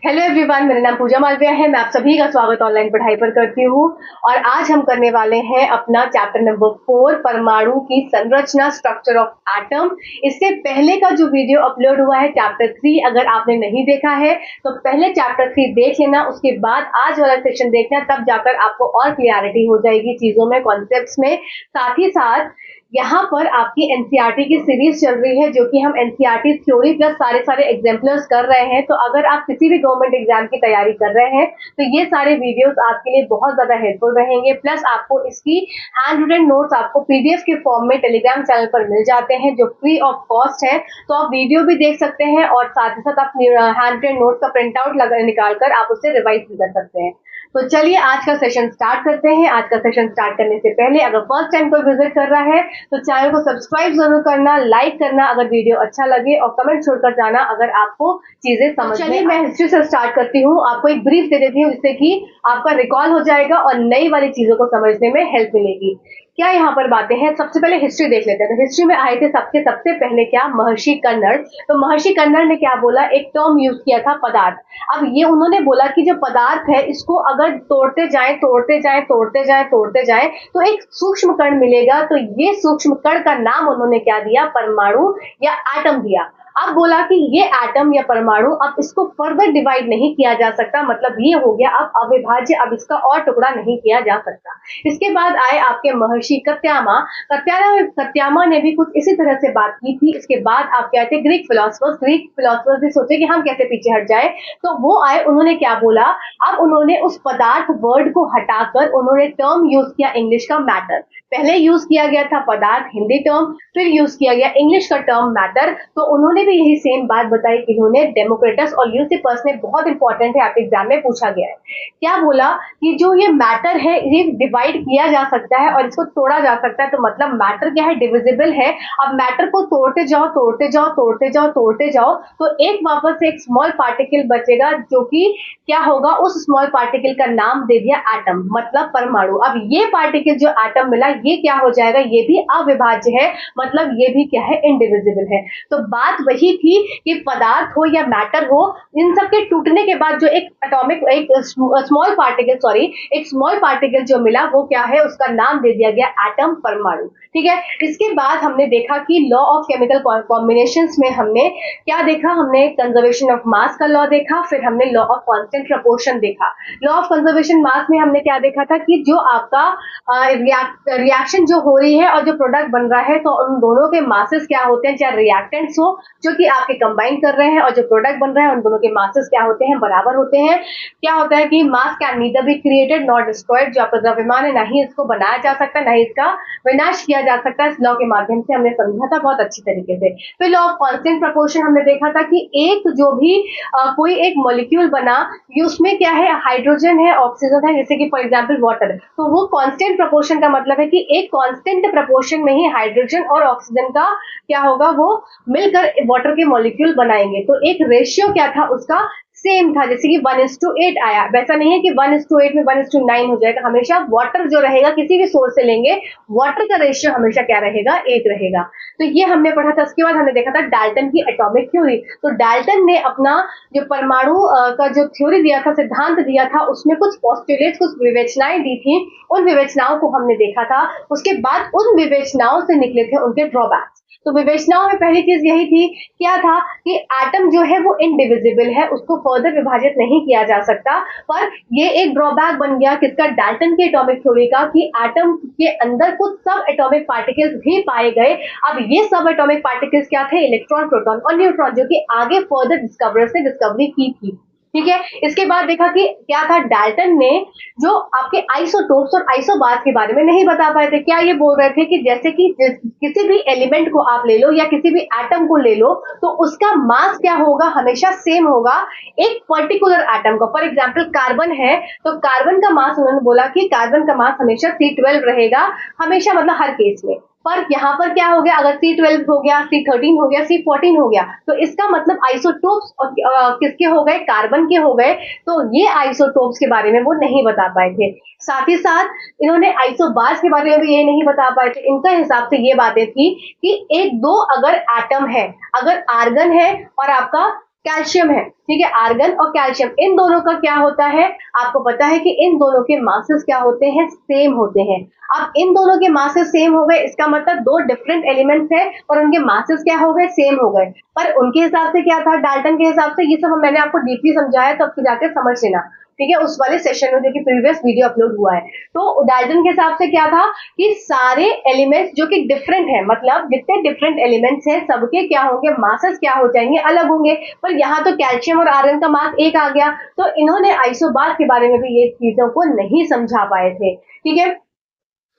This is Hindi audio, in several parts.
हेलो एवरीवन, मेरा नाम पूजा मालविया है। मैं आप सभी का स्वागत ऑनलाइन पढ़ाई पर करती हूँ। और आज हम करने वाले हैं अपना चैप्टर नंबर 4, परमाणु की संरचना, स्ट्रक्चर ऑफ एटम। इससे पहले का जो वीडियो अपलोड हुआ है चैप्टर 3, अगर आपने नहीं देखा है तो पहले चैप्टर 3 देख लेना, उसके बाद आज वाला सेक्शन देखना, तब जाकर आपको और क्लियरिटी हो जाएगी चीजों में, कॉन्सेप्ट्स में। साथ ही साथ यहाँ पर आपकी एनसीईआरटी की सीरीज चल रही है, जो कि हम एनसीईआरटी थ्योरी प्लस सारे एग्जाम्पलर्स कर रहे हैं। तो अगर आप किसी भी गवर्नमेंट एग्जाम की तैयारी कर रहे हैं तो ये सारे वीडियोस आपके लिए बहुत ज्यादा हेल्पफुल रहेंगे। प्लस आपको इसकी हैंड रिटन नोट्स आपको पीडीएफ के फॉर्म में टेलीग्राम चैनल पर मिल जाते हैं, जो फ्री ऑफ कॉस्ट है। तो आप वीडियो भी देख सकते हैं और साथ ही साथ आप हैंड रिटन नोट्स का प्रिंट आउट निकाल कर आप उससे रिवाइज भी कर सकते हैं। तो चलिए आज का सेशन स्टार्ट करते हैं। आज का सेशन स्टार्ट करने से पहले अगर फर्स्ट टाइम कोई विजिट कर रहा है तो चैनल को सब्सक्राइब जरूर करना, लाइक करना अगर वीडियो अच्छा लगे, और कमेंट छोड़कर जाना अगर आपको चीजें समझ में। चलिए मैं हिस्ट्री से स्टार्ट करती हूँ, आपको एक ब्रीफ दे देती हूँ जिससे कि आपका रिकॉल हो जाएगा और नई वाली चीजों को समझने में हेल्प मिलेगी। क्या यहाँ पर बातें हैं, सबसे पहले हिस्ट्री देख लेते हैं। तो हिस्ट्री में आए थे सबसे पहले क्या, महर्षि कन्नड़। तो महर्षि कन्नड़ ने क्या बोला, एक टर्म यूज किया था, पदार्थ। अब ये उन्होंने बोला कि जो पदार्थ है इसको अगर तोड़ते जाएं तो एक सूक्ष्म कण मिलेगा। तो ये सूक्ष्म कण का नाम उन्होंने क्या दिया, परमाणु या एटम दिया। अब बोला कि ये एटम या परमाणु, अब इसको फर्दर डिवाइड नहीं किया जा सकता, मतलब ये हो गया अब अविभाज्य, अब इसका और टुकड़ा नहीं किया जा सकता। इसके बाद आए आपके महर्षि कत्यामा ने भी कुछ इसी तरह से बात की थी। इसके बाद आप क्या थे, ग्रीक फिलोसफर्स भी सोचे कि हम कैसे पीछे हट जाए, तो वो आए, उन्होंने क्या बोला, अब उन्होंने उस पदार्थ वर्ड को हटाकर उन्होंने टर्म यूज किया इंग्लिश का मैटर। पहले यूज किया गया था पदार्थ हिंदी टर्म, फिर यूज किया गया इंग्लिश का टर्म मैटर। तो उन्होंने भी यही सेम बात बताई कि उन्होंने डेमोक्रेटस और यूसिपर्स ने, बहुत इंपॉर्टेंट है, आपके एग्जाम में पूछा गया है, क्या बोला कि जो ये मैटर है ये डिवाइड किया जा सकता है और इसको तोड़ा जा सकता है। तो मतलब मैटर क्या है, डिविजिबल है। अब मैटर को तोड़ते जाओ तो एक वापस से एक स्मॉल पार्टिकल बचेगा, जो कि क्या होगा, उस स्मॉल पार्टिकल का नाम दे दिया एटम, मतलब परमाणु। अब ये पार्टिकल जो एटम मिला ये क्या हो जाएगा, ये भी अविभाज्य है, मतलब ये भी क्या है, इनडिविजिबल है। तो बात वही थी कि पदार्थ हो या मैटर हो, इन सब के टूटने के बाद जो एक स्मॉल पार्टिकल जो मिला वो क्या है, उसका नाम दे दिया गया एटम, परमाणु। ठीक है। इसके बाद हमने देखा कि लॉ ऑफ केमिकल कॉम्बिनेशंस में हमने क्या देखा, हमने कंजर्वेशन ऑफ मास का लॉ देखा, फिर हमने लॉ ऑफ कांस्टेंट प्रपोर्शन देखा। लॉ ऑफ कंजर्वेशन मास में हमने क्या देखा था कि जो आपका रिएक्शन जो हो रही है और जो प्रोडक्ट बन रहा है, तो उन दोनों के मासेस क्या होते हैं, चाहे रिएक्टेंट्स हो जो कि आपके कंबाइन कर रहे हैं, और जो प्रोडक्ट बन रहा है उन दोनों के मासेस क्या होते हैं, बराबर होते हैं। क्या होता है कि मास can neither be created not destroyed, जो आपका द्रव्यमान है ना ही इसको बनाया जा सकता, ना ही इसका विनाश किया जा सकता। इस लॉ के माध्यम से हमने समझा था बहुत अच्छी तरीके से। फिर लॉ ऑफ कांस्टेंट प्रपोर्शन हमने देखा था कि एक जो भी कोई एक मॉलिक्यूल बना, उसमें क्या है, हाइड्रोजन है, ऑक्सीजन है, जैसे कि फॉर एग्जांपल वाटर, तो वो कांस्टेंट प्रपोर्शन का मतलब है कि एक कांस्टेंट प्रपोर्शन में ही हाइड्रोजन और ऑक्सीजन का क्या होगा, वो मिलकर वाटर के मॉलिक्यूल बनाएंगे। तो एक रेशियो क्या था उसका, सेम था। जैसे कि 1:8 आया, वैसा नहीं है कि 1:8 में 1:9 हो जाएगा। हमेशा वाटर जो रहेगा, किसी भी सोर्स से लेंगे, वाटर का रेशियो हमेशा क्या रहेगा, 8 रहेगा। तो ये हमने पढ़ा था। उसके बाद हमने देखा था डाल्टन की एटॉमिक थ्योरी। तो डाल्टन ने अपना जो परमाणु का जो थ्योरी दिया था, सिद्धांत दिया था, उसमें कुछ पोस्टुलेट्स, कुछ विवेचनाएं दी थी। उन विवेचनाओं को हमने देखा था। उसके बाद उन विवेचनाओं से निकले थे उनके ड्रॉबैक्स। तो विवेचनाओं में पहली चीज यही थी, क्या था कि एटम जो है वो इनडिविजिबल है, उसको फर्दर विभाजित नहीं किया जा सकता। पर ये एक ड्रॉबैक बन गया किसका, डाल्टन के एटॉमिक थ्योरी का, कि एटम के अंदर कुछ सब एटॉमिक पार्टिकल्स भी पाए गए। अब ये सब एटॉमिक पार्टिकल्स क्या थे, इलेक्ट्रॉन, प्रोटॉन और न्यूट्रॉन, जो कि आगे फर्दर डिस्कवरर्स ने डिस्कवरी की थी। ठीक है। इसके बाद देखा कि क्या था, डाल्टन ने जो आपके आइसोटोप्स और आइसोबार्स के बारे में नहीं बता पाए थे। क्या ये बोल रहे थे कि जैसे कि किसी भी एलिमेंट को आप ले लो या किसी भी एटम को ले लो, तो उसका मास क्या होगा, हमेशा सेम होगा एक पर्टिकुलर एटम का। फॉर एग्जांपल कार्बन है, तो कार्बन का मास, उन्होंने बोला कि कार्बन का मास हमेशा C12 रहेगा, हमेशा, मतलब हर केस में। पर यहाँ पर क्या हो गया, अगर C12 हो गया, C13 हो गया, C14 हो गया, तो इसका मतलब आइसोटोप्स किसके हो गए, कार्बन के हो गए। तो ये आइसोटोप्स के बारे में वो नहीं बता पाए थे। साथ ही साथ इन्होंने आइसोबार्स के बारे में भी ये नहीं बता पाए थे। इनका हिसाब से ये बातें थी कि एक दो अगर एटम है, अगर आर्गन है और आपका कैल्शियम है, ठीक है, आर्गन और कैल्शियम, इन दोनों का क्या होता है, आपको पता है कि इन दोनों के मासेस क्या होते हैं, सेम होते हैं। अब इन दोनों के मासेस सेम हो गए, इसका मतलब दो डिफरेंट एलिमेंट्स हैं और उनके मासेस क्या हो गए, सेम हो गए। पर उनके हिसाब से क्या था, डाल्टन के हिसाब से, ये सब मैंने आपको डीपली समझाया, तो आपको जाकर समझ लेना, ठीक है, उस वाले सेशन में जो कि प्रीवियस वीडियो अपलोड हुआ है। तो डाल्टन के हिसाब से क्या था कि सारे एलिमेंट्स जो कि डिफरेंट है, मतलब जितने डिफरेंट एलिमेंट्स हैं सबके क्या होंगे, मासेस क्या हो जाएंगे, अलग होंगे। पर यहाँ तो कैल्शियम और आयरन का मास एक आ गया, तो इन्होंने आइसोबार के बारे में भी ये चीजों को नहीं समझा पाए थे, ठीक है।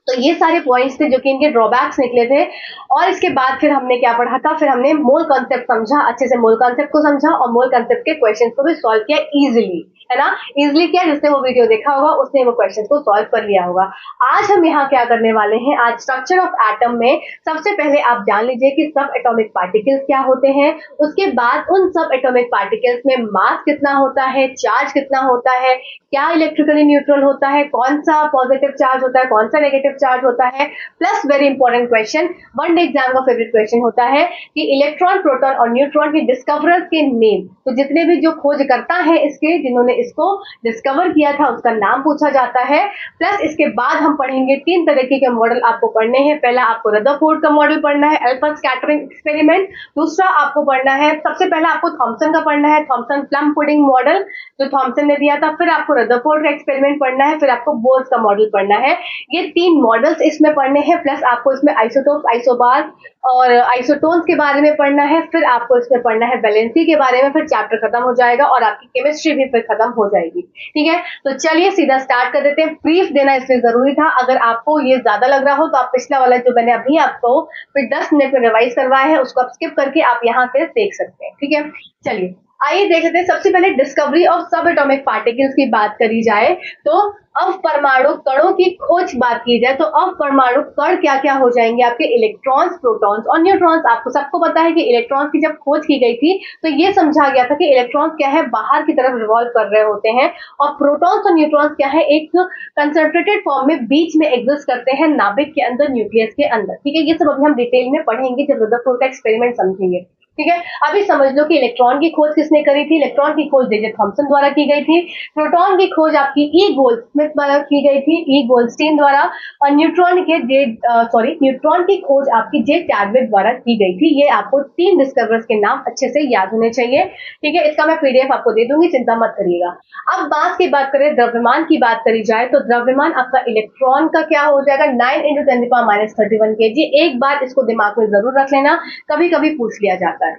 तो ये सारे पॉइंट्स थे जो कि इनके ड्रॉबैक्स निकले थे। और इसके बाद फिर हमने क्या पढ़ा था, फिर हमने मोल कॉन्सेप्ट समझा, अच्छे से मोल कॉन्सेप्ट को समझा और मोल कॉन्सेप्ट के क्वेश्चंस को भी सॉल्व किया इजीली, है ना। इजीली क्या, जिसने वो वीडियो देखा होगा उसने वो क्वेश्चन को सॉल्व कर लिया होगा। आज हम यहाँ क्या करने वाले हैं, आज स्ट्रक्चर ऑफ एटम में सबसे पहले आप जान लीजिए कि सब एटॉमिक पार्टिकल्स क्या होते हैं। उसके बाद उन सब एटॉमिक पार्टिकल्स में मास कितना होता है, चार्ज कितना होता है, क्या इलेक्ट्रिकली न्यूट्रल होता है, कौन सा पॉजिटिव चार्ज होता है, कौन सा नेगेटिव चार्ज होता है। Plus very important question, one day exam का फेवरेट क्वेश्चन होता है कि इलेक्ट्रॉन, प्रोटॉन और न्यूट्रॉन के डिस्कवरर्स के नेम, तो जितने भी जो खोजकर्ता है इसके, जिन्होंने इसको डिस्कवर किया था, उसका नाम पूछा जाता है। प्लस इसके बाद हम पढ़ेंगे तीन तरीके के मॉडल आपको पढ़ने हैं। पहला आपको रदरफोर्ड का मॉडल पढ़ना है, अल्फा स्कैटरिंग एक्सपेरिमेंट। दूसरा आपको पढ़ना है, सबसे पहला आपको थॉमसन का पढ़ना है, थॉमसन प्लम पुडिंग मॉडल जो थॉमसन ने दिया था। फिर आपको रदरफोर्ड का एक्सपेरिमेंट पढ़ना है, फिर आपको बोर्स का मॉडल पढ़ना है। ये तीन मॉडल्स इसमें पढ़ने हैं। प्लस आपको इसमें आइसोटोप, आइसोबार और आइसोटोन्स के बारे में पढ़ना है। फिर आपको इसमें पढ़ना है वैलेंसी के बारे में। फिर चैप्टर खत्म हो जाएगा और आपकी केमिस्ट्री भी फिर खत्म हो जाएगी, ठीक है। तो चलिए सीधा स्टार्ट कर देते हैं। ब्रीफ देना इसलिए जरूरी था, अगर आपको ये ज्यादा लग रहा हो तो आप पिछला वाला जो मैंने अभी आपको फिर 10 मिनट में रिवाइज करवाया है उसको आप स्किप करके आप यहाँ से देख सकते हैं, ठीक है। चलिए आइए देख लेते हैं। सबसे पहले डिस्कवरी ऑफ सब एटॉमिक पार्टिकल्स की बात करी जाए तो अवपरमाणु कणों की खोज बात की जाए तो अवपरमाणु कण क्या क्या हो जाएंगे आपके, इलेक्ट्रॉन्स, प्रोटॉन्स और न्यूट्रॉन्स। आपको सबको पता है कि इलेक्ट्रॉन्स की जब खोज की गई थी तो ये समझा गया था कि इलेक्ट्रॉन्स क्या है, बाहर की तरफ रिवॉल्व कर रहे होते हैं और प्रोटॉन्स और न्यूट्रॉन्स क्या है, एक कंसंट्रेटेड फॉर्म में बीच में एग्जिस्ट करते हैं नाभिक के अंदर, न्यूक्लियस के अंदर, ठीक है। ये सब अभी हम डिटेल में पढ़ेंगे जब रदरफोर्ड का एक्सपेरिमेंट समझेंगे, ठीक है। अभी समझ लो कि इलेक्ट्रॉन की खोज किसने करी थी, इलेक्ट्रॉन की खोज जे जे थॉमसन द्वारा की गई थी। प्रोटॉन की खोज आपकी ई गोल्डस्मिथ द्वारा की गई थी, ई गोल्डस्टीन द्वारा। और न्यूट्रॉन की खोज आपकी जे चैडविक द्वारा की गई थी। ये आपको तीन डिस्कवरर्स के नाम अच्छे से याद होने चाहिए, ठीक है। इसका मैं पीडीएफ आपको दे दूंगी, चिंता मत करिएगा। अब मास की बात करें, द्रव्यमान की बात करी जाए तो द्रव्यमान आपका इलेक्ट्रॉन का क्या हो जाएगा, 9 × 10⁻³ kg। एक बार इसको दिमाग में जरूर रख लेना, कभी कभी पूछ लिया जाता है।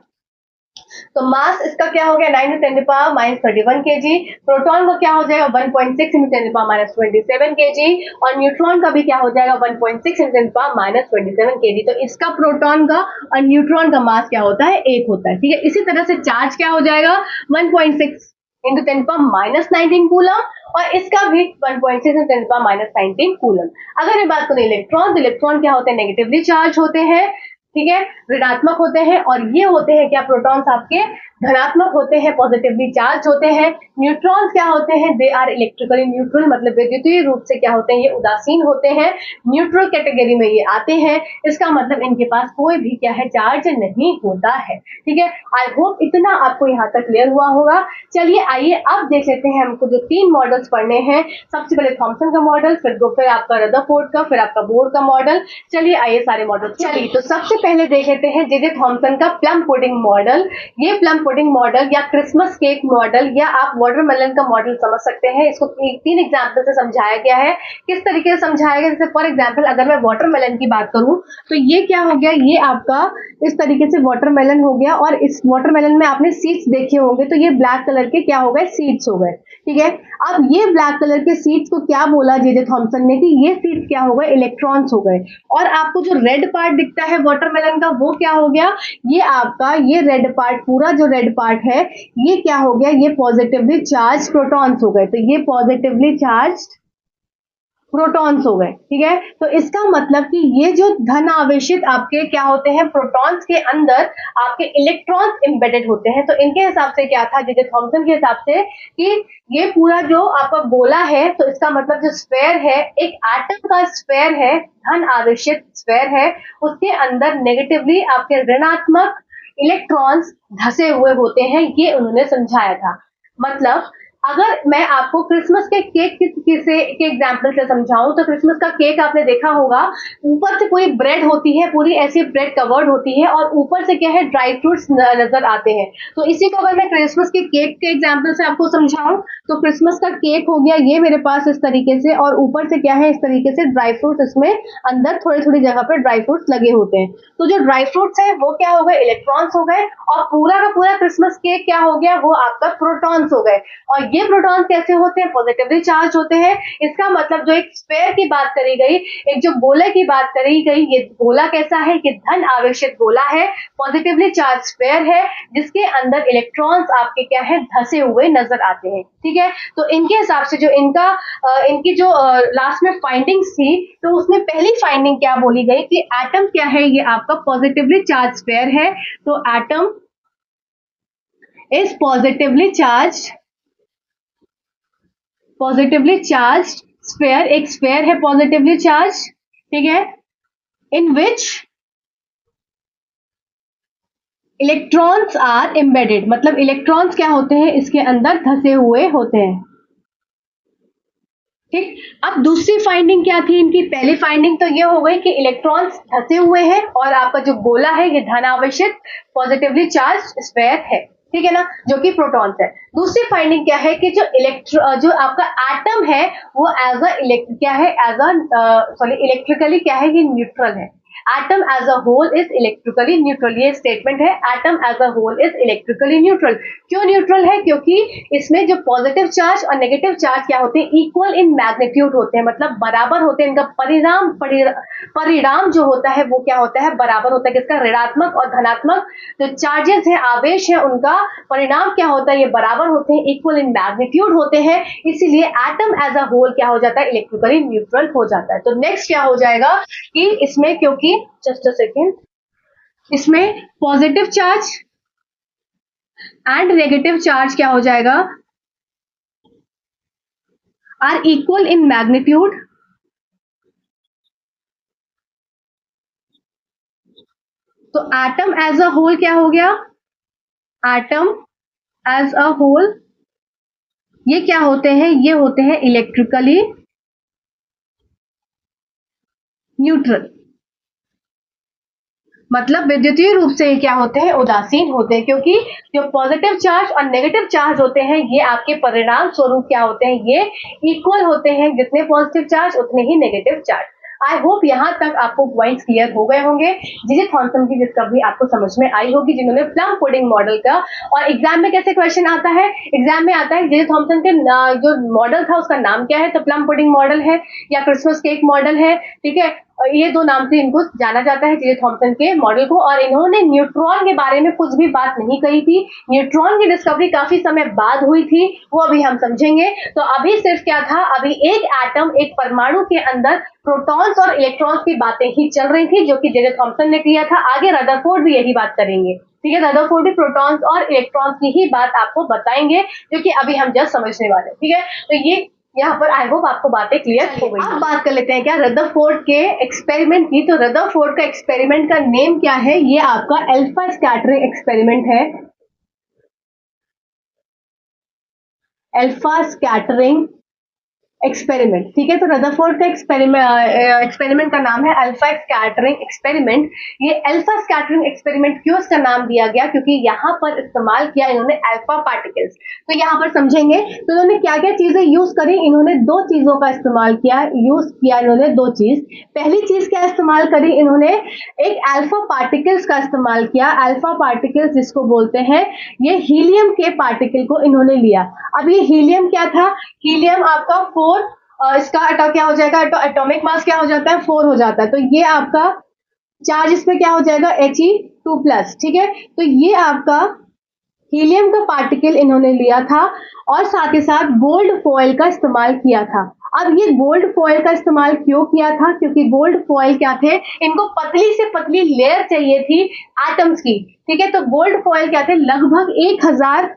तो मास इसका क्या हो गया, 9 × 10⁻³ kg। प्रोटॉन का क्या हो जाएगा, 1.6 × 10⁻27 kg। और न्यूट्रॉन का भी क्या हो जाएगा, 1.6 × 10⁻27 kg। तो इसका प्रोटॉन का और न्यूट्रॉन का मास क्या होता है, एक होता है, ठीक है। इसी तरह से चार्ज क्या हो जाएगा, 1.6 × 10⁻19 कूलम और इसका भी 1.6 × 10⁻19 कूलम। अगर मैं बात करूं इलेक्ट्रॉन, तो इलेक्ट्रॉन क्या होते हैं, नेगेटिवली चार्ज होते हैं, ठीक है, ऋणात्मक होते हैं। और ये होते हैं क्या, प्रोटॉन्स आपके धनात्मक होते हैं, पॉजिटिवली चार्ज होते हैं। न्यूट्रॉन्स क्या होते हैं, दे आर इलेक्ट्रिकली न्यूट्रल, मतलब विद्युतीय रूप से क्या होते हैं, ये उदासीन होते हैं, न्यूट्रल कैटेगरी में ये आते हैं। इसका मतलब इनके पास कोई भी क्या है, चार्ज नहीं होता है, ठीक है। आई होप इतना आपको यहाँ तक क्लियर हुआ होगा। चलिए आइए अब देख लेते हैं, हमको जो तीन मॉडल्स पढ़ने हैं। सबसे पहले थॉमसन का मॉडल, फिर आपका रदरफोर्ड का, फिर आपका बोर का मॉडल। चलिए आइए सारे मॉडल, चलिए तो सबसे पहले देख लेते हैं जे जे थॉमसन का प्लम पुडिंग मॉडल। ये प्लम पुडिंग मॉडल या क्रिसमस केक मॉडल या आप वाटरमेलन का मॉडल समझ सकते हैं। इसको तीन एग्जाम्पल से समझाया गया है। किस तरीके से समझाया गया, जैसे फॉर एग्जाम्पल अगर मैं वाटरमेलन की बात करूं तो ये क्या हो गया, ये आपका इस तरीके से वाटरमेलन हो गया और इस वाटरमेलन में आपने सीड्स देखे होंगे, तो ये ब्लैक कलर के क्या हो गए, सीड्स हो गए, ठीक है। अब ये ब्लैक कलर के सीड्स को क्या बोला जे जे थॉमसन ने कि ये सीड्स क्या हो गए, इलेक्ट्रॉन्स हो गए। और आपको जो रेड पार्ट दिखता है वाटरमेलन का वो क्या हो गया, ये आपका ये रेड पार्ट, पूरा जो रेड पार्ट है ये क्या हो गया, ये पॉजिटिवली चार्ज प्रोटॉन्स हो गए। तो ये पॉजिटिवली चार्ज प्रोटॉन्स हो गए, ठीक है। तो इसका मतलब कि ये जो धन आवेशित आपके क्या होते हैं, प्रोटॉन्स के अंदर आपके इलेक्ट्रॉन्स एम्बेडेड होते हैं। तो इनके हिसाब से क्या था, जे जे थॉमसन के हिसाब से कि ये पूरा जो आपका गोला है, तो इसका मतलब जो स्फेयर है, एक एटम का स्फेयर है, धन आवेशित स्फेयर है, उसके अंदर नेगेटिवली आपके ऋणात्मक इलेक्ट्रॉन्स धसे हुए होते हैं, ये उन्होंने समझाया था। मतलब अगर मैं आपको क्रिसमस के केक के एग्जाम्पल से समझाऊं तो क्रिसमस का केक आपने देखा होगा, ऊपर से पूरी ब्रेड होती है, पूरी ऐसी ब्रेड कवर्ड होती है और ऊपर से क्या है, ड्राई फ्रूट्स नजर आते हैं। तो इसी को अगर मैं क्रिसमस के केक के एग्जाम्पल से आपको समझाऊं तो क्रिसमस का केक हो गया ये मेरे पास इस तरीके से, और ऊपर से क्या है, इस तरीके से ड्राई फ्रूट्स, इसमें अंदर थोड़ी थोड़ी जगह पे ड्राई फ्रूट्स लगे होते हैं। तो जो ड्राई फ्रूट्स है वो क्या हो गए, इलेक्ट्रॉन्स हो गए, और पूरा का पूरा क्रिसमस केक क्या हो गया, वो आपका प्रोटॉन्स हो गए। और ये प्रोटॉन्स कैसे होते हैं, पॉजिटिवली चार्ज होते हैं। इसका मतलब जो एक स्फीयर की बात करी गई, एक जो गोले की बात करी गई, ये गोला कैसा है, ये धन आवेशित गोला है, पॉजिटिवली चार्ज स्फीयर है, जिसके अंदर इलेक्ट्रॉन्स आपके क्या है, धसे हुए नजर आते हैं। ठीक है, तो इनके हिसाब से जो इनकी जो लास्ट में फाइंडिंग्स थी, तो उसमें पहली फाइंडिंग क्या बोली गई कि एटम क्या है, ये आपका पॉजिटिवली चार्ज स्फीयर है। तो atom is positively charge sphere, एक स्फीयर है पॉजिटिवली चार्ज, ठीक है, इन विच इलेक्ट्रॉन्स आर एम्बेडेड, मतलब इलेक्ट्रॉन्स क्या होते हैं, इसके अंदर धसे हुए होते हैं। ठीक, अब दूसरी फाइंडिंग क्या थी इनकी, पहली फाइंडिंग तो ये हो गई कि इलेक्ट्रॉन्स धसे हुए हैं और आपका जो गोला है ये धन आवेशित पॉजिटिवली चार्ज स्फीयर है, ठीक है ना, जो कि प्रोटॉन्स है। दूसरी फाइंडिंग क्या है कि जो आपका एटम है वो एज इलेक्ट्रिकली क्या है, ये न्यूट्रल है। Atom as a whole is electrically neutral, ये स्टेटमेंट है, atom as a whole is electrically neutral. क्यों न्यूट्रल है, क्योंकि इसमें जो पॉजिटिव चार्ज और नेगेटिव चार्ज क्या होते हैं, इक्वल इन मैग्नीट्यूड होते हैं, मतलब बराबर होते हैं। इनका परिणाम जो होता है वो क्या होता है, बराबर होता है। किसका, ऋणात्मक और धनात्मक जो चार्जेस है, आवेश है, उनका परिणाम क्या होता है, ये बराबर होते हैं, इक्वल इन मैग्नीट्यूड होते हैं। इसीलिए एटम एज अ होल क्या हो जाता है, इलेक्ट्रिकली न्यूट्रल हो जाता है। तो नेक्स्ट क्या हो जाएगा कि इसमें, क्योंकि जस्ट अ सेकेंड, इसमें positive charge and negative charge क्या हो जाएगा, आर इक्वल इन मैग्नीट्यूड, तो एटम एज अ होल क्या हो गया, एटम एज अ होल ये क्या होते हैं, ये होते हैं इलेक्ट्रिकली न्यूट्रल, मतलब विद्युतीय रूप से क्या होते हैं, उदासीन होते हैं। क्योंकि जो पॉजिटिव चार्ज और नेगेटिव चार्ज होते हैं ये आपके परिणाम स्वरूप क्या होते हैं, ये इक्वल होते हैं, जितने पॉजिटिव चार्ज उतने ही नेगेटिव चार्ज। आई होप यहाँ तक आपको पॉइंट्स क्लियर हो गए होंगे। जे थॉमसन की डिस्कवरी आपको समझ में आई होगी, जिन्होंने प्लम पुडिंग मॉडल का, और एग्जाम में कैसे क्वेश्चन आता है, एग्जाम में आता है जे थॉमसन के जो मॉडल था उसका नाम क्या है, तो प्लम पुडिंग मॉडल है या क्रिसमस केक मॉडल है, ठीक है, ये दो नाम से इनको जाना जाता है, जे थॉमसन के मॉडल को। और इन्होंने न्यूट्रॉन के बारे में कुछ भी बात नहीं कही थी, न्यूट्रॉन की डिस्कवरी काफी समय बाद हुई थी, वो अभी हम समझेंगे। तो अभी सिर्फ क्या था, अभी एक एटम, एक परमाणु के अंदर प्रोटॉन्स और इलेक्ट्रॉन्स की बातें ही चल रही थी, जो कि जे थॉमसन ने किया था। आगे रदरफोर्ड भी यही बात करेंगे, ठीक है, रदरफोर्ड भी प्रोटॉन्स और इलेक्ट्रॉन्स की ही बात आपको बताएंगे, जो कि अभी हम जस्ट समझने वाले, ठीक है। तो ये यहाँ पर आई होप आपको बातें क्लियर हो गई। अब बात कर लेते हैं क्या रदरफोर्ड के एक्सपेरिमेंट की। तो रदरफोर्ड का एक्सपेरिमेंट का नेम क्या है, ये आपका अल्फा स्कैटरिंग एक्सपेरिमेंट है, अल्फा स्कैटरिंग एक्सपेरिमेंट, ठीक है। तो रदरफोर्ड का एक्सपेरिमेंट का नाम है अल्फा स्कैटरिंग एक्सपेरिमेंट। ये अल्फा स्कैटरिंग एक्सपेरिमेंट क्यों इसका नाम दिया गया, क्योंकि यहाँ पर इस्तेमाल किया इन्होंने अल्फा पार्टिकल्स। तो यहाँ पर समझेंगे तो इन्होंने क्या क्या चीजें यूज करी, इन्होंने दो चीजों का इस्तेमाल किया, यूज किया इन्होंने दो चीज। पहली चीज क्या इस्तेमाल करी इन्होंने, एक अल्फा पार्टिकल्स का इस्तेमाल किया। अल्फा पार्टिकल्स जिसको बोलते हैं, ये हीलियम के पार्टिकल को इन्होंने लिया। अब ये हीलियम क्या था, हीलियम आपका इसका क्या हो जाएगा, एटॉमिक मास क्या हो जाता है, 4 हो जाता है। तो ये आपका चार्ज इसमें क्या हो जाएगा, He2+, ठीक है। तो ये आपका हीलियम का पार्टिकल इन्होंने लिया था और साथ ही साथ गोल्ड फॉइल का इस्तेमाल किया था। अब ये गोल्ड फॉइल का इस्तेमाल क्यों किया था, क्योंकि गोल्ड फॉइल क्या थे, इनको पतली से पतली लेयर चाहिए थी एटम्स की, ठीक है। तो गोल्ड फॉइल क्या थे, लगभग 1000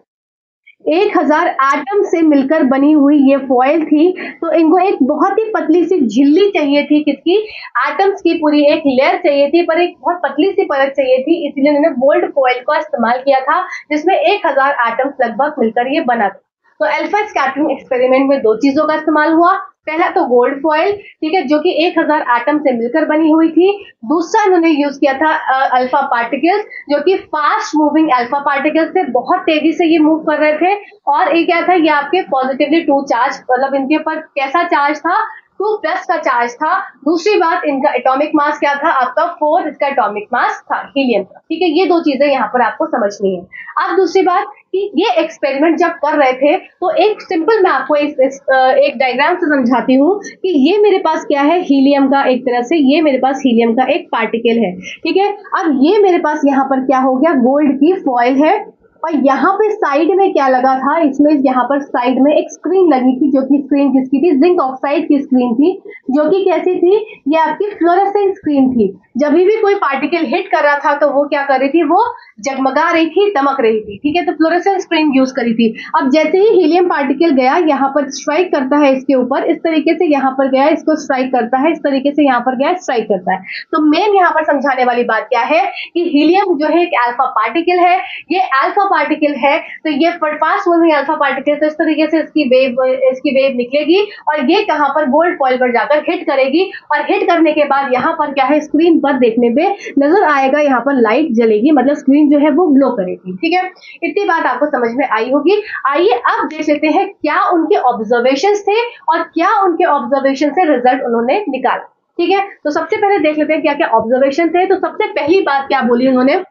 1000 एटम से मिलकर बनी हुई ये फॉइल थी। तो इनको एक बहुत ही पतली सी झिल्ली चाहिए थी, किसकी, एटम्स की पूरी एक लेयर चाहिए थी, पर एक बहुत पतली सी परत चाहिए थी, इसलिए उन्होंने गोल्ड फॉइल का इस्तेमाल किया था, जिसमें 1000 एटम्स लगभग मिलकर ये बना था। तो अल्फा स्कैटरिंग एक्सपेरिमेंट में दो चीजों का इस्तेमाल हुआ। पहला तो गोल्ड फॉइल, ठीक है, जो कि 1000 एटम से मिलकर बनी हुई थी। दूसरा उन्होंने यूज किया था अल्फा पार्टिकल्स, जो कि फास्ट मूविंग अल्फा पार्टिकल्स थे, बहुत तेजी से ये मूव कर रहे थे। और ये क्या था, ये आपके पॉजिटिवली 2 चार्ज, मतलब इनके ऊपर कैसा चार्ज था, 2+ का चार्ज था। दूसरी बात, इनका एटॉमिक मास क्या था, आपका 4 इसका एटॉमिक मास था हीलियम का, ठीक है। ये दो चीजें यहाँ पर आपको समझनी है। अब दूसरी बात कि ये एक्सपेरिमेंट जब कर रहे थे, तो एक सिंपल मैं आपको एक डायग्राम से समझाती हूँ कि ये मेरे पास क्या है, हीलियम का, एक तरह से ये मेरे पास हीलियम का एक पार्टिकल है, ठीक है। अब ये मेरे पास यहाँ पर क्या हो गया, गोल्ड की फॉइल है, और यहाँ पे साइड में क्या लगा था, इसमें यहाँ पर साइड में एक स्क्रीन लगी थी, जो कि स्क्रीन किसकी थी, जिंक ऑक्साइड की स्क्रीन थी, जो कि कैसी थी, ये आपकी फ्लोरेसेंट स्क्रीन थी। जब भी कोई पार्टिकल हिट कर रहा था तो वो क्या कर रही थी, वो जगमगा रही थी, दमक रही थी, ठीक है। तो फ्लोरेसेंट स्क्रीन यूज करी थी। अब जैसे ही हीलियम पार्टिकल गया, यहाँ पर स्ट्राइक करता है इसके ऊपर, इस तरीके से यहाँ पर गया, इसको स्ट्राइक करता है, इस तरीके से यहाँ पर गया, स्ट्राइक करता है। तो मेन यहाँ पर समझाने वाली बात क्या है कि हीलियम जो है एक अल्फा पार्टिकल है, ये अल्फा पार्टिकल है, तो ये फास्ट मूविंग अल्फा पार्टिकल, तो इस तरीके से इसकी वेव निकलेगी, और ये कहां पर, गोल्ड फॉइल पर जाकर हिट करेगी, और हिट करने के बाद यहाँ पर क्या है, स्क्रीन पर देखने पे नजर आएगा, यहाँ पर लाइट जलेगी, मतलब स्क्रीन जो है वो ग्लो करेगी, ठीक है। इतनी बात आपको समझ में आई होगी। आइए अब देख लेते हैं क्या उनके ऑब्जर्वेशंस थे, और क्या उनके ऑब्जर्वेशन से रिजल्ट उन्होंने निकाला, ठीक है। तो सबसे पहले देख लेते हैं क्या क्या ऑब्जर्वेशन थे। तो सबसे पहली बात क्या बोली उन्होंने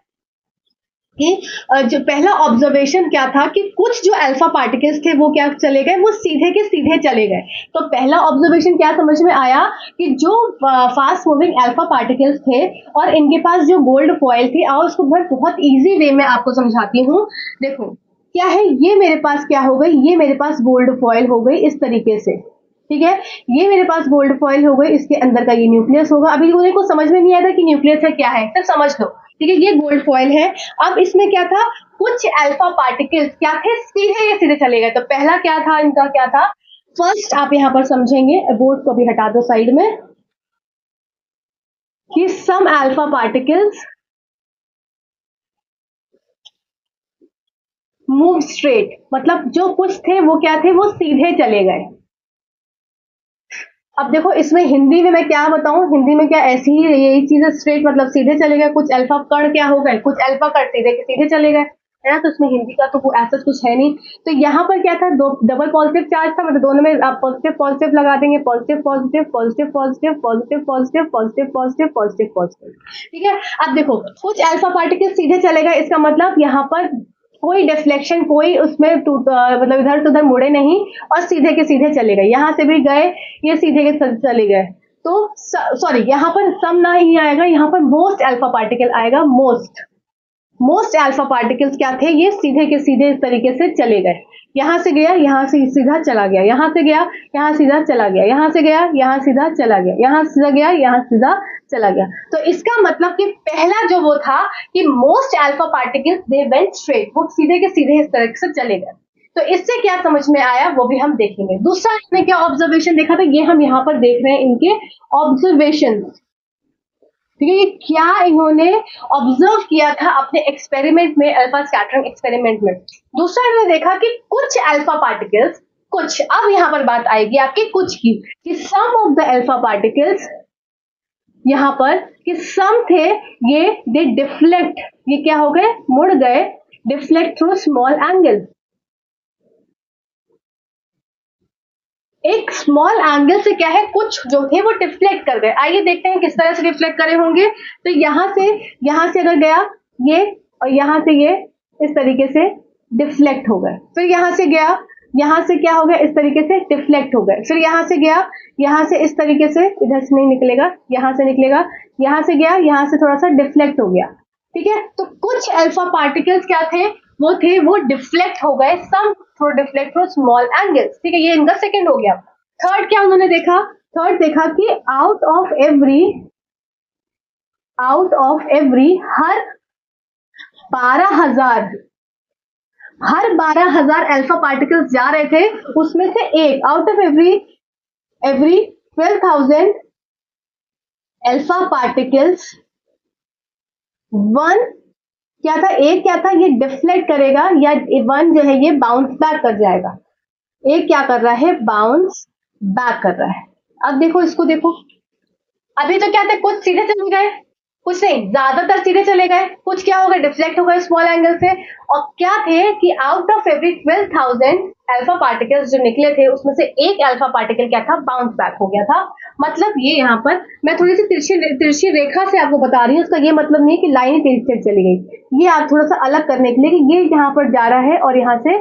कि जो पहला ऑब्जर्वेशन क्या था कि कुछ जो अल्फा पार्टिकल्स थे वो क्या चले गए, वो सीधे के सीधे चले गए। तो पहला ऑब्जर्वेशन क्या समझ में आया कि जो फास्ट मूविंग अल्फा पार्टिकल्स थे और इनके पास जो गोल्ड फॉइल थी, आओ इसको बहुत इजी वे में आपको समझाती हूँ। देखो क्या है, ये मेरे पास क्या हो गई, ये मेरे पास गोल्ड फॉइल हो गई इस तरीके से, ठीक है। ये मेरे पास गोल्ड फॉइल हो गई, इसके अंदर का ये न्यूक्लियस होगा। अभी उन्हें को समझ में नहीं आया था कि न्यूक्लियस है क्या है, सिर्फ समझ लो, ठीक है। ये गोल्ड फॉइल है। अब इसमें क्या था, कुछ अल्फा पार्टिकल्स क्या थे, सीधे सीधे चले गए। तो पहला क्या था, इनका क्या था, फर्स्ट आप यहां पर समझेंगे, बोर्ड को भी हटा दो साइड में, कि सम अल्फा पार्टिकल्स मूव स्ट्रेट, मतलब जो कुछ थे वो क्या थे, वो सीधे चले गए। अब देखो इसमें हिंदी में मैं क्या बताऊं, हिंदी में क्या ऐसी ही यही चीज, स्ट्रेट मतलब सीधे चले गए, कुछ अल्फा कण क्या हो गए, कुछ अल्फा कण सीधे के सीधे चले गए, है ना। तो इसमें हिंदी का तो ऐसा कुछ है नहीं। तो यहाँ पर क्या था, दो डबल पॉजिटिव चार्ज था, मतलब दोनों में आप पॉजिटिव पॉजिटिव लगा देंगे, positive positive positive positive positive positive positive positive positive positive, ठीक है। अब देखो कुछ अल्फा पार्टिकल सीधे चले गए, इसका मतलब यहाँ पर कोई डिफ्लेक्शन, कोई उसमें मतलब इधर से उधर मुड़े नहीं, और सीधे के सीधे चले गए, यहां से भी गए, ये सीधे के चले गए। तो सॉरी, यहाँ पर सम ना ही आएगा, यहाँ पर मोस्ट अल्फा पार्टिकल आएगा। मोस्ट अल्फा पार्टिकल्स क्या थे, ये सीधे के सीधे इस तरीके से चले गए, यहां से गया, यहां से सीधा चला गया, यहां से गया, यहां सीधा चला गया, यहां से गया, यहां सीधा चला गया, यहां सीधा गया, यहां सीधा चला गया। तो इसका मतलब कि पहला जो वो था कि most alpha particles they went straight, वो सीधे के सीधे इस तरह से चले गए। तो इससे क्या समझ में आया वो भी हम देखेंगे। दूसरा इसने क्या ऑब्जर्वेशन देखा था, ये हम यहाँ पर देख रहे हैं इनके ऑब्जर्वेशन, ठीक है। ये क्या इन्होंने ऑब्जर्व किया था अपने एक्सपेरिमेंट में, अल्फा स्कैटरिंग एक्सपेरिमेंट में। दूसरा इन्होंने देखा कि कुछ अल्फा पार्टिकल्स, कुछ, अब यहां पर बात आएगी आपकी कुछ की, कि सम ऑफ द अल्फा पार्टिकल्स, यहां पर कि सम थे, ये दे डिफ्लेक्ट, ये क्या हो गए, मुड़ गए, डिफ्लेक्ट थ्रू स्मॉल एंगल, एक स्मॉल एंगल से क्या है, कुछ जो थे वो डिफ्लेक्ट कर गए। आइए देखते हैं किस तरह से डिफ्लेक्ट करे होंगे। तो यहां से अगर गया ये, और यहां से ये इस तरीके से डिफ्लेक्ट हो गए, फिर यहां से गया, यहां से क्या हो गया, इस तरीके से डिफ्लेक्ट हो गए, फिर यहां से गया, यहां से इस तरीके से, इधर से नहीं निकलेगा, यहां से निकलेगा, यहां से गया, यहां से थोड़ा सा डिफ्लेक्ट हो गया, ठीक है। तो कुछ अल्फा पार्टिकल्स क्या थे, वो डिफ्लेक्ट हो गए, some through deflect through small angles, ठीक है। ये इनका सेकंड हो गया। थर्ड क्या उन्होंने देखा, थर्ड देखा कि out of every her 12,000 her 12,000 alpha particles जा रहे थे, उसमें से एक out of every 12,000 alpha particles one क्या था, एक क्या था, ये डिफ्लेक्ट करेगा या वन जो है ये बाउंस बैक कर जाएगा। एक क्या कर रहा है, बाउंस बैक कर रहा है। अब देखो इसको देखो, अभी तो क्या थे, कुछ सीधे चले गए, कुछ नहीं, ज्यादातर सीधे चले गए, कुछ क्या हो गया, डिफ्लेक्ट हो गए स्मॉल एंगल से। और क्या थे कि out of every 12,000 alpha particles जो निकले थे, उसमें से एक अल्फा पार्टिकल क्या था, बाउंस बैक हो गया था। मतलब ये यहाँ पर मैं थोड़ी सी तिरछी रेखा से आपको बता रही हूँ, उसका ये मतलब नहीं है कि लाइन तिरछी चली गई, ये आप थोड़ा सा अलग करने के लिए कि ये यहाँ पर जा रहा है और यहाँ से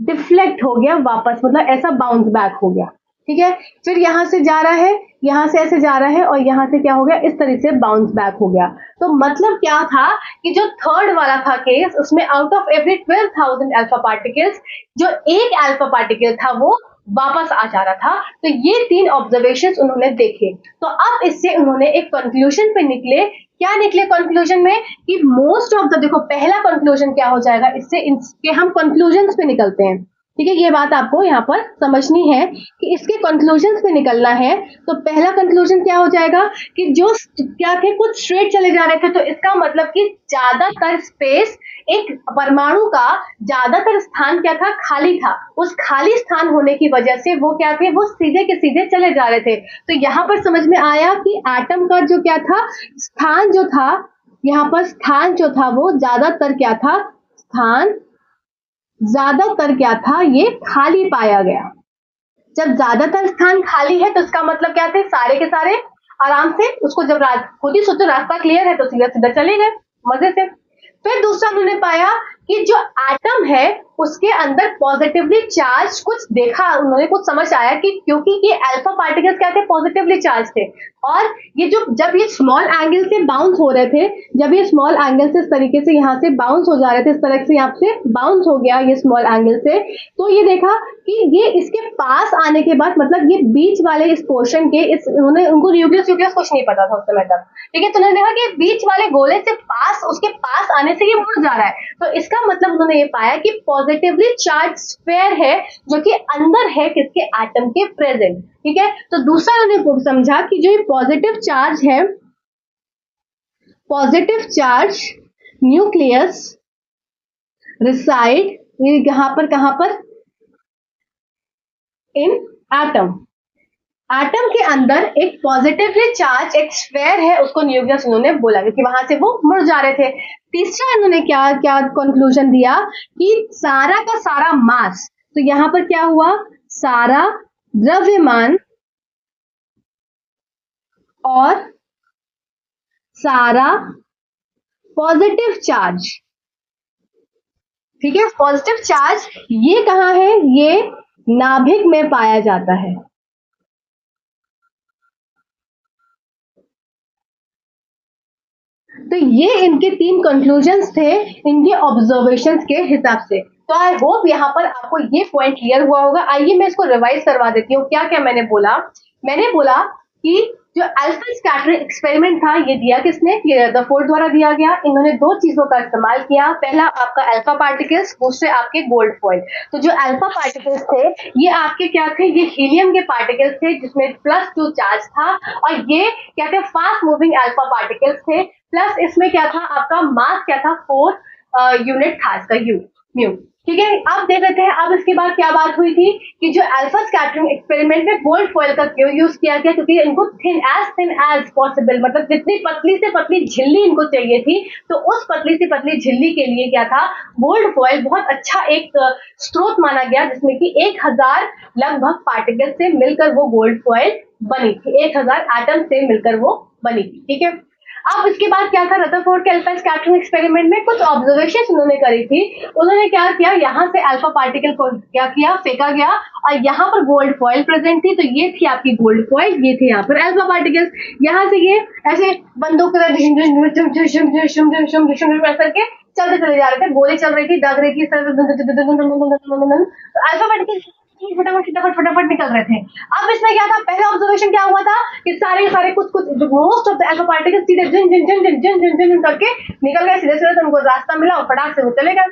डिफ्लेक्ट हो गया वापस, मतलब ऐसा बाउंस बैक हो गया। ठीक है, फिर यहां से जा रहा है, यहां से ऐसे जा रहा है और यहां से क्या हो गया, इस तरह से बाउंस बैक हो गया। तो मतलब क्या था कि जो थर्ड वाला था केस, उसमें out of every 12,000 alpha particles जो एक अल्फा पार्टिकल था वो वापस आ जा रहा था। तो ये 3 ऑब्जर्वेशंस उन्होंने देखे। तो अब इससे उन्होंने एक कंक्लूजन पे निकले। क्या निकले कंक्लूजन में कि मोस्ट ऑफ द, देखो पहला कंक्लूजन क्या हो जाएगा, इससे इनके हम कंक्लूजन्स पे निकलते हैं। ठीक है, ये बात आपको यहाँ पर समझनी है कि इसके कंक्लूजन्स पे निकलना है। तो पहला कंक्लूजन क्या हो जाएगा कि जो क्या थे, कुछ स्ट्रेट चले जा रहे थे, तो इसका मतलब कि ज्यादातर स्पेस, एक परमाणु का ज्यादातर स्थान क्या था, खाली था। उस खाली स्थान होने की वजह से वो क्या थे, वो सीधे के सीधे चले जा रहे थे। तो यहाँ पर समझ में आया कि एटम का जो क्या था, स्थान जो था, यहाँ पर स्थान जो था वो ज्यादातर क्या था, स्थान ज्यादातर क्या था, ये खाली पाया गया। जब ज्यादातर स्थान खाली है तो इसका मतलब क्या थे, सारे के सारे आराम से उसको, जब खुद ही सोचो रास्ता क्लियर है तो सीधा सीधा चले गए मजे से। फिर दूसरा उन्होंने पाया कि जो एटम है उसके अंदर पॉजिटिवली चार्ज कुछ देखा, उन्होंने कुछ समझ आया कि क्योंकि ये अल्फा पार्टिकल्स क्या थे, पॉजिटिवली चार्ज थे। और ये जो जब ये स्मॉल एंगल से बाउंस हो रहे थे, जब ये स्मॉल एंगल से इस तरीके से यहाँ से बाउंस हो जा रहे थे, इस तरह से यहाँ से बाउंस हो गया ये स्मॉल एंगल से, तो ये देखा कि ये इसके पास आने के बाद, मतलब ये बीच वाले इस पोर्शन के, इस उन्होंने, उनको न्यूक्लियस कुछ नहीं पता था उस समय तक। ठीक है, तो उन्होंने देखा कि बीच वाले गोले से पास, उसके पास आने से ये मुड़ जा रहा है। तो इसका मतलब उन्होंने ये पाया कि पॉजिटिवली चार्ज स्फीयर है जो कि अंदर है किसके, एटम के प्रेजेंट। ठीक है, तो दूसरा उन्होंने समझा कि जो ये पॉजिटिव चार्ज है, पॉजिटिव चार्ज न्यूक्लियस रिसाइड कहां पर, इन एटम। एटम के अंदर एक पॉजिटिवली चार्ज एक स्फीयर है, उसको न्यूक्लियस उन्होंने बोला, क्योंकि वहां से वो मुड़ जा रहे थे। तीसरा इन्होंने क्या क्या कंक्लूजन दिया कि सारा का सारा मास, तो यहां पर क्या हुआ, सारा द्रव्यमान और सारा पॉजिटिव चार्ज, ठीक है, पॉजिटिव चार्ज ये कहां है, ये नाभिक में पाया जाता है। तो ये इनके 3 कंक्लूजन्स थे इनके ऑब्जर्वेशंस के हिसाब से। तो आई होप यहाँ पर आपको ये पॉइंट क्लियर हुआ होगा। आइए मैं इसको रिवाइज करवा देती हूँ। क्या क्या मैंने बोला कि जो अल्फा स्कैटरिंग एक्सपेरिमेंट था ये दिया किसने, ये रदरफोर्ड द्वारा दिया गया। इन्होंने 2 चीजों का इस्तेमाल किया, पहला आपका अल्फा पार्टिकल्स, दूसरे आपके गोल्ड फॉइल। तो जो अल्फा पार्टिकल्स थे ये आपके क्या थे, ये हीलियम के पार्टिकल्स थे जिसमें +2 चार्ज था, और ये क्या थे, फास्ट मूविंग अल्फा पार्टिकल्स थे। प्लस इसमें क्या था, आपका मास क्या था, 4 यूनिट था इसका, म्यू। ठीक है, अब देख लेते हैं अब इसके बाद क्या बात हुई थी कि जो अल्फा स्कैटरिंग एक्सपेरिमेंट में गोल्ड फॉइल का क्यों यूज किया गया, क्योंकि इनको थिन एज पॉसिबल, मतलब जितनी पतली से पतली झिल्ली इनको चाहिए थी, तो उस पतली से पतली झिल्ली के लिए क्या था, गोल्ड फॉइल बहुत अच्छा एक स्रोत माना गया, जिसमें कि 1000 लगभग पार्टिकल से मिलकर वो गोल्ड फॉइल बनी थी, 1000 एटम से मिलकर वो बनी थी। ठीक है, अब इसके बाद क्या था, रदरफोर्ड के अल्फा स्कैटरिंग एक्सपेरिमेंट में कुछ ऑब्जर्वेशन उन्होंने करी थी। उन्होंने क्या किया, यहाँ से अल्फा पार्टिकल को क्या किया, फेंका गया, और यहाँ पर गोल्ड फॉइल प्रेजेंट थी। तो ये थी आपकी गोल्ड फॉइल, ये थे यहाँ पर अल्फा पार्टिकल्स। यहाँ से ये ऐसे बंदूक के करके चलते चले जा रहे थे, गोली चल रही थी, दग रही थी, अल्फा पार्टिकल फटाफट निकल रहे थे। अब इसमें क्या था, पहला ऑब्जर्वेशन क्या हुआ था कि सारे सारे कुछ most of the alpha particles सीधे जिन जिन जिन जिन जिन जिन जिन करके निकल गए सीधे सीधे, तो उनको रास्ता मिला और फटाक से वो चले गए।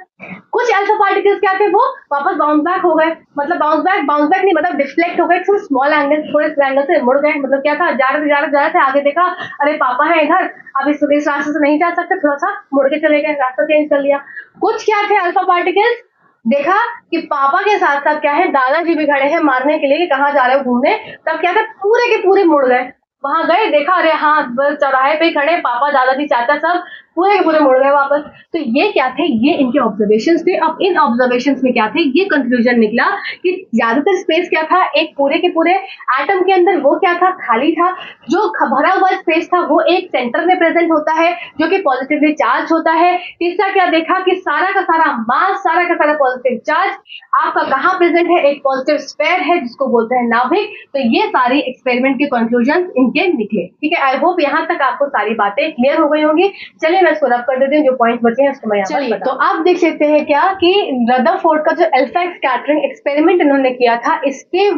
कुछ अल्फा पार्टिकल्स क्या थे, वो वापस बाउंस बैक हो गए, मतलब बाउंस बैक नहीं, मतलब डिफ्लेक्ट हो गए थ्रू स्मॉल एंगल, थोड़े एंगल से मुड़ गए। मतलब क्या था, जा रहे थे, आगे देखा अरे पापा है इधर, अब इस रास्ते से नहीं जा सकते, थोड़ा सा मुड़ के चले गए, रास्ता चेंज कर लिया। कुछ क्या थे अल्फा पार्टिकल्स, देखा कि पापा के साथ साथ क्या है, दादाजी भी खड़े हैं मारने के लिए कि कहाँ जा रहे हो घूमने, तब क्या था, पूरे के पूरे मुड़ गए, वहां गए, देखा अरे हाँ बस चौराहे पे खड़े पापा दादाजी चाचा सब पूरे के पूरे मुड़ गए वापस। तो ये क्या थे, ये इनके ऑब्जर्वेशंस थे। अब इन ऑब्जर्वेशंस में क्या थे, ये कंक्लूजन निकला कि ज्यादातर स्पेस क्या था, एक पूरे के पूरे एटम के अंदर वो क्या था, खाली था। जो भरा हुआ स्पेस था वो एक सेंटर में प्रेजेंट होता है जो कि पॉजिटिवली चार्ज होता है। तीसरा क्या देखा कि सारा का सारा मास, सारा का सारा पॉजिटिव चार्ज आपका कहाँ प्रेजेंट है, एक पॉजिटिव स्फीयर है जिसको बोलते हैं नाभिक। तो ये सारी एक्सपेरिमेंट के कंक्लूजन इनके निकले। ठीक है, आई होप यहाँ तक आपको सारी बातें क्लियर हो गई होंगी। चलिए मैं इसको रब कर देती हूँ, जो पॉइंट बचे हैं उसको मैं यहाँ पर। तो आप देख लेते हैं क्या कि रदरफोर्ड का जो अल्फा स्कैटरिंग एक्सपेरिमेंट इन्होंने किया था, इसके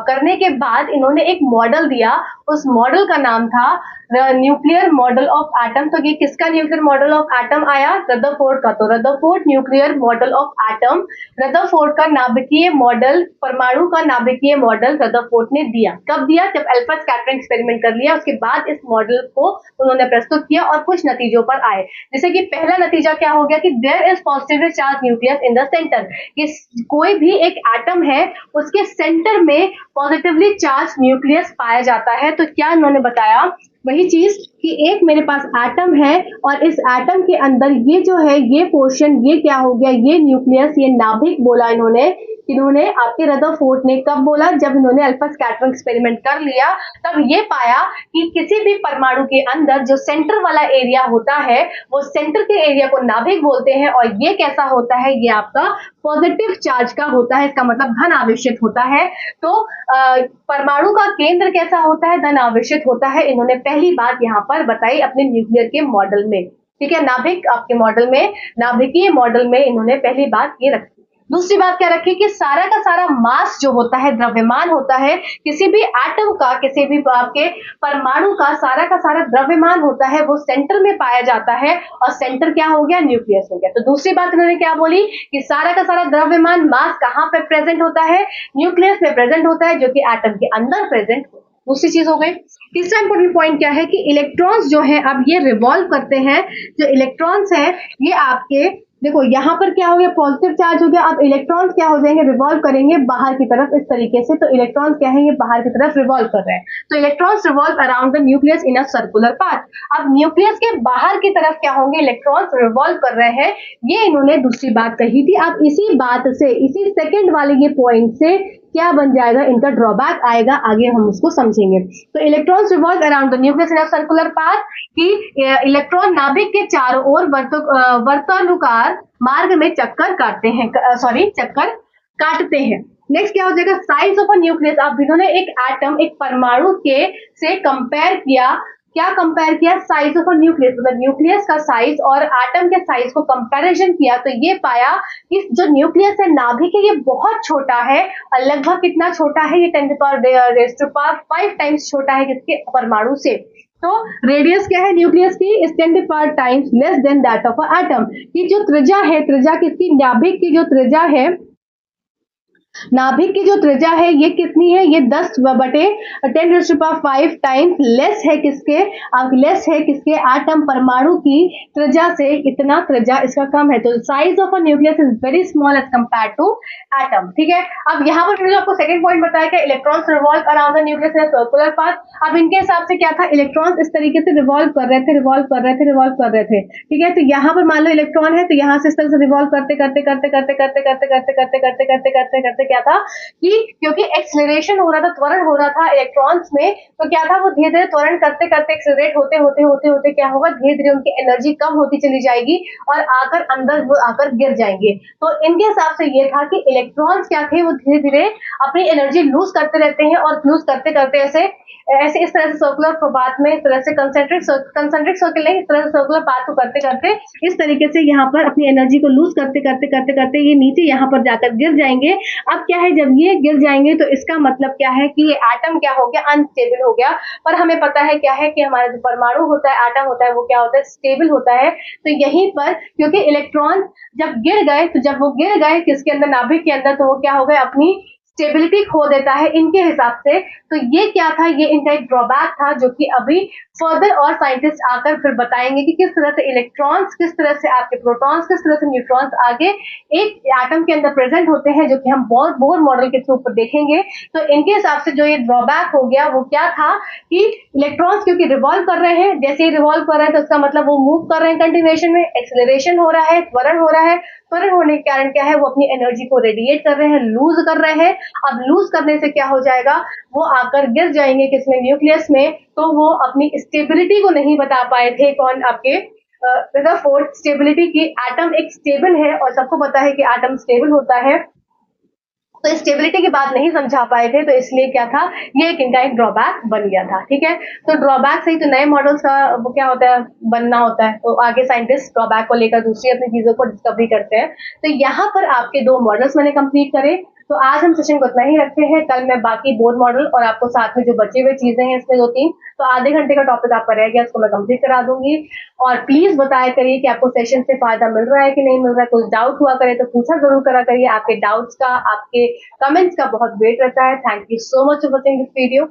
करने के बाद इन्होंने एक मॉडल दिया, उस मॉडल का नाम था न्यूक्लियर मॉडल ऑफ एटम। तो ये किसका न्यूक्लियर मॉडल ऑफ एटम आया, रदरफोर्ड का। तो Rutherford nuclear model of atom, Rutherford का नाभिकीय मॉडल, परमाणु का नाभिकीय मॉडल रदरफोर्ड ने दिया। कब दिया, जब अल्फा स्कैटरिंग एक्सपेरिमेंट कर लिया, उसके बाद इस मॉडल को उन्होंने प्रस्तुत किया और कुछ नतीजों पर आए। जैसे कि पहला नतीजा क्या हो गया कि there is positively charge nucleus in the centre, कि कोई भी एक एटम है उसके सेंटर में पॉजिटिवली चार्ज न्यूक्लियस पाया जाता है। तो क्या इन्होंने बताया, वही चीज कि एक मेरे पास एटम है और इस एटम के अंदर ये जो है, ये पोर्शन, ये क्या हो गया, ये न्यूक्लियस, ये नाभिक बोला इन्होंने आपके रदरफोर्ड ने कब बोला, जब इन्होंने अल्फा स्कैटरिंग एक्सपेरिमेंट कर लिया, तब ये पाया कि किसी भी परमाणु के अंदर जो सेंटर वाला एरिया होता है, वो सेंटर के एरिया को नाभिक बोलते हैं। और ये कैसा होता है, ये आपका पॉजिटिव चार्ज का होता है, इसका मतलब धन आवेशित होता है। तो परमाणु का केंद्र कैसा होता है, धन आवेशित होता है। इन्होंने पहली बात यहाँ पर बताई अपने न्यूक्लियर के मॉडल में। ठीक है, नाभिक आपके मॉडल में, नाभिकीय मॉडल में इन्होंने पहली बात ये रखी। दूसरी बात क्या रखी कि सारा का सारा मास जो होता है, द्रव्यमान होता है, किसी भी एटम का, किसी भी आपके परमाणु का सारा द्रव्यमान होता है, वो सेंटर में पाया जाता है। और सेंटर क्या हो गया, न्यूक्लियस हो गया। तो दूसरी बात उन्होंने क्या बोली कि सारा का सारा द्रव्यमान मास कहाँ पे प्रेजेंट होता है, न्यूक्लियस में प्रेजेंट होता है, जो कि एटम के अंदर प्रेजेंट होता है। दूसरी चीज हो गई। तीसरा इंपॉर्टेंट पॉइंट क्या है कि इलेक्ट्रॉन्स जो है, अब ये रिवॉल्व करते हैं। जो इलेक्ट्रॉन्स है ये आपके, देखो यहाँ पर क्या हो गया, पॉजिटिव चार्ज हो गया। अब इलेक्ट्रॉन्स क्या हो जाएंगे, रिवॉल्व करेंगे बाहर की तरफ इस तरीके से। तो इलेक्ट्रॉन्स क्या है, ये बाहर की तरफ रिवॉल्व कर रहे हैं। तो electrons revolve around the nucleus in a circular path. अब न्यूक्लियस के बाहर की तरफ क्या होंगे, इलेक्ट्रॉन्स रिवॉल्व कर रहे हैं। ये इन्होंने दूसरी बात कही थी। अब इसी बात से, इसी सेकेंड वाले ये पॉइंट से क्या बन जाएगा, इनका ड्रॉबैक आएगा, आगे हम उसको समझेंगे। तो electrons revolve around the nucleus in a circular path, कि इलेक्ट्रॉन नाभिक के चारों ओर वर्तानुकार मार्ग में चक्कर काटते हैं, चक्कर काटते हैं। नेक्स्ट क्या हो जाएगा, साइज ऑफ अ न्यूक्लियस। अब इन्होंने एक एटम, एक परमाणु के से कंपेयर किया, क्या कंपेयर किया, साइज ऑफ अ न्यूक्लियस, मतलब न्यूक्लियस का साइज और एटम के साइज को कंपैरिजन किया। तो ये पाया कि जो न्यूक्लियस है, नाभिक है, ये बहुत छोटा है। और लगभग कितना छोटा है, ये 10⁵ टाइम्स छोटा है किसके, परमाणु से। तो रेडियस क्या है न्यूक्लियस की, is 10⁵ times less than that of a atom. की जो त्रिज्या है, त्रिज्या किसकी, नाभिक की जो त्रिज्या है, नाभिक की जो त्रिज्या है ये कितनी है, ये 10⁵ टाइम्स लेस है किसके, अब लेस है किसके, एटम परमाणु की त्रिज्या से इतना त्रिज्या इसका कम है। तो size of a nucleus is very small as compare to atom. ठीक है, अब यहाँ पर मैंने आपको सेकंड पॉइंट बताया कि electrons revolve around the nucleus in a circular path. अब इनके हिसाब से क्या था, इलेक्ट्रॉन्स इस तरीके से रिवॉल्व कर रहे थे। ठीक है, तो यहाँ पर मान लो इलेक्ट्रॉन है, तो यहाँ से इस तरह से रिवॉल्व करते क्या था कि क्योंकि एक्सेलरेशन हो रहा था, त्वरण हो रहा था इलेक्ट्रॉन्स में, तो क्या था, वो धीरे धीरे त्वरण करते एक्सेलरेट होते क्या होगा, धीरे धीरे उनकी एनर्जी कम होती चली जाएगी और आकर अंदर वो आकर गिर जाएंगे। तो इनके हिसाब से ये था कि इलेक्ट्रॉन्स क्या थे, वो धीरे धीरे अपनी एनर्जी लूज करते रहते हैं और लूज करते ऐसे इस तरह से सर्कुलर पाथ में, इस तरह से कंसेंट्रिक सर्किल नहीं, इस तरह से सर्कुलर पाथ को करते इस तरीके से यहाँ पर अपनी एनर्जी को लूज करते ये नीचे यहाँ पर जाकर गिर जाएंगे। अब क्या है, जब ये गिर जाएंगे तो इसका मतलब क्या है कि ये एटम क्या हो गया, अनस्टेबल हो गया। पर हमें पता है क्या है कि हमारा जो परमाणु होता है, एटम होता है, वो क्या होता है, स्टेबल होता है। तो यहीं पर क्योंकि इलेक्ट्रॉन जब गिर गए, तो जब वो गिर गए किसके अंदर, नाभिक के अंदर, तो वो क्या हो गए, अपनी स्टेबिलिटी खो देता है इनके हिसाब से। तो ये क्या था, ये इनका एक ड्रॉबैक था, जो कि अभी फर्दर और साइंटिस्ट आकर फिर बताएंगे कि किस तरह से इलेक्ट्रॉन्स, किस तरह से आपके प्रोटॉन्स, किस तरह से न्यूट्रॉन्स आगे एक एटम के अंदर प्रेजेंट होते हैं, जो कि हम बोर मॉडल के थ्रू पर देखेंगे। तो इनके हिसाब से जो ये ड्रॉबैक हो गया वो क्या था कि इलेक्ट्रॉन्स क्योंकि रिवॉल्व कर रहे हैं, जैसे ही रिवॉल्व कर रहे हैं तो उसका मतलब वो मूव कर रहे हैं कंटिन्यूएशन में, एक्सेलरेशन हो रहा है, त्वरण हो रहा है। त्वरण होने के कारण क्या है, वो अपनी एनर्जी को रेडिएट कर रहे हैं, लूज कर रहे हैं। अब लूज करने से क्या हो जाएगा, वो आकर गिर जाएंगे किसमें, न्यूक्लियस में। तो वो अपनी स्टेबिलिटी को नहीं बता पाए थे, कौन, आपके रदरफोर्ड, स्टेबिलिटी की। एटम एक स्टेबल है और सबको पता है कि एटम स्टेबल होता है, तो स्टेबिलिटी की बात नहीं समझा पाए थे, तो इसलिए क्या था, ये एक इनका एक ड्रॉबैक बन गया था। ठीक है, तो ड्रॉबैक से ही तो नए मॉडल्स का वो क्या होता है, बनना होता है। तो आगे साइंटिस्ट ड्रॉबैक को लेकर दूसरी अपनी चीजों को डिस्कवरी करते हैं। तो यहाँ पर आपके 2 मॉडल्स मैंने कंप्लीट करे। तो आज हम सेशन को इतना ही रखते हैं, कल मैं बाकी बोर्ड मॉडल और आपको साथ में जो बचे हुए चीजें हैं इसमें 2-3, तो आधे घंटे का टॉपिक आपका रह गया, उसको मैं कंप्लीट करा दूंगी। और प्लीज बताया करिए कि आपको सेशन से फायदा मिल रहा है कि नहीं मिल रहा है। कुछ डाउट हुआ करे तो पूछा जरूर करा करिए। आपके डाउट्स का, आपके कमेंट्स का बहुत वेट रहता है। Thank you so much for watching this video.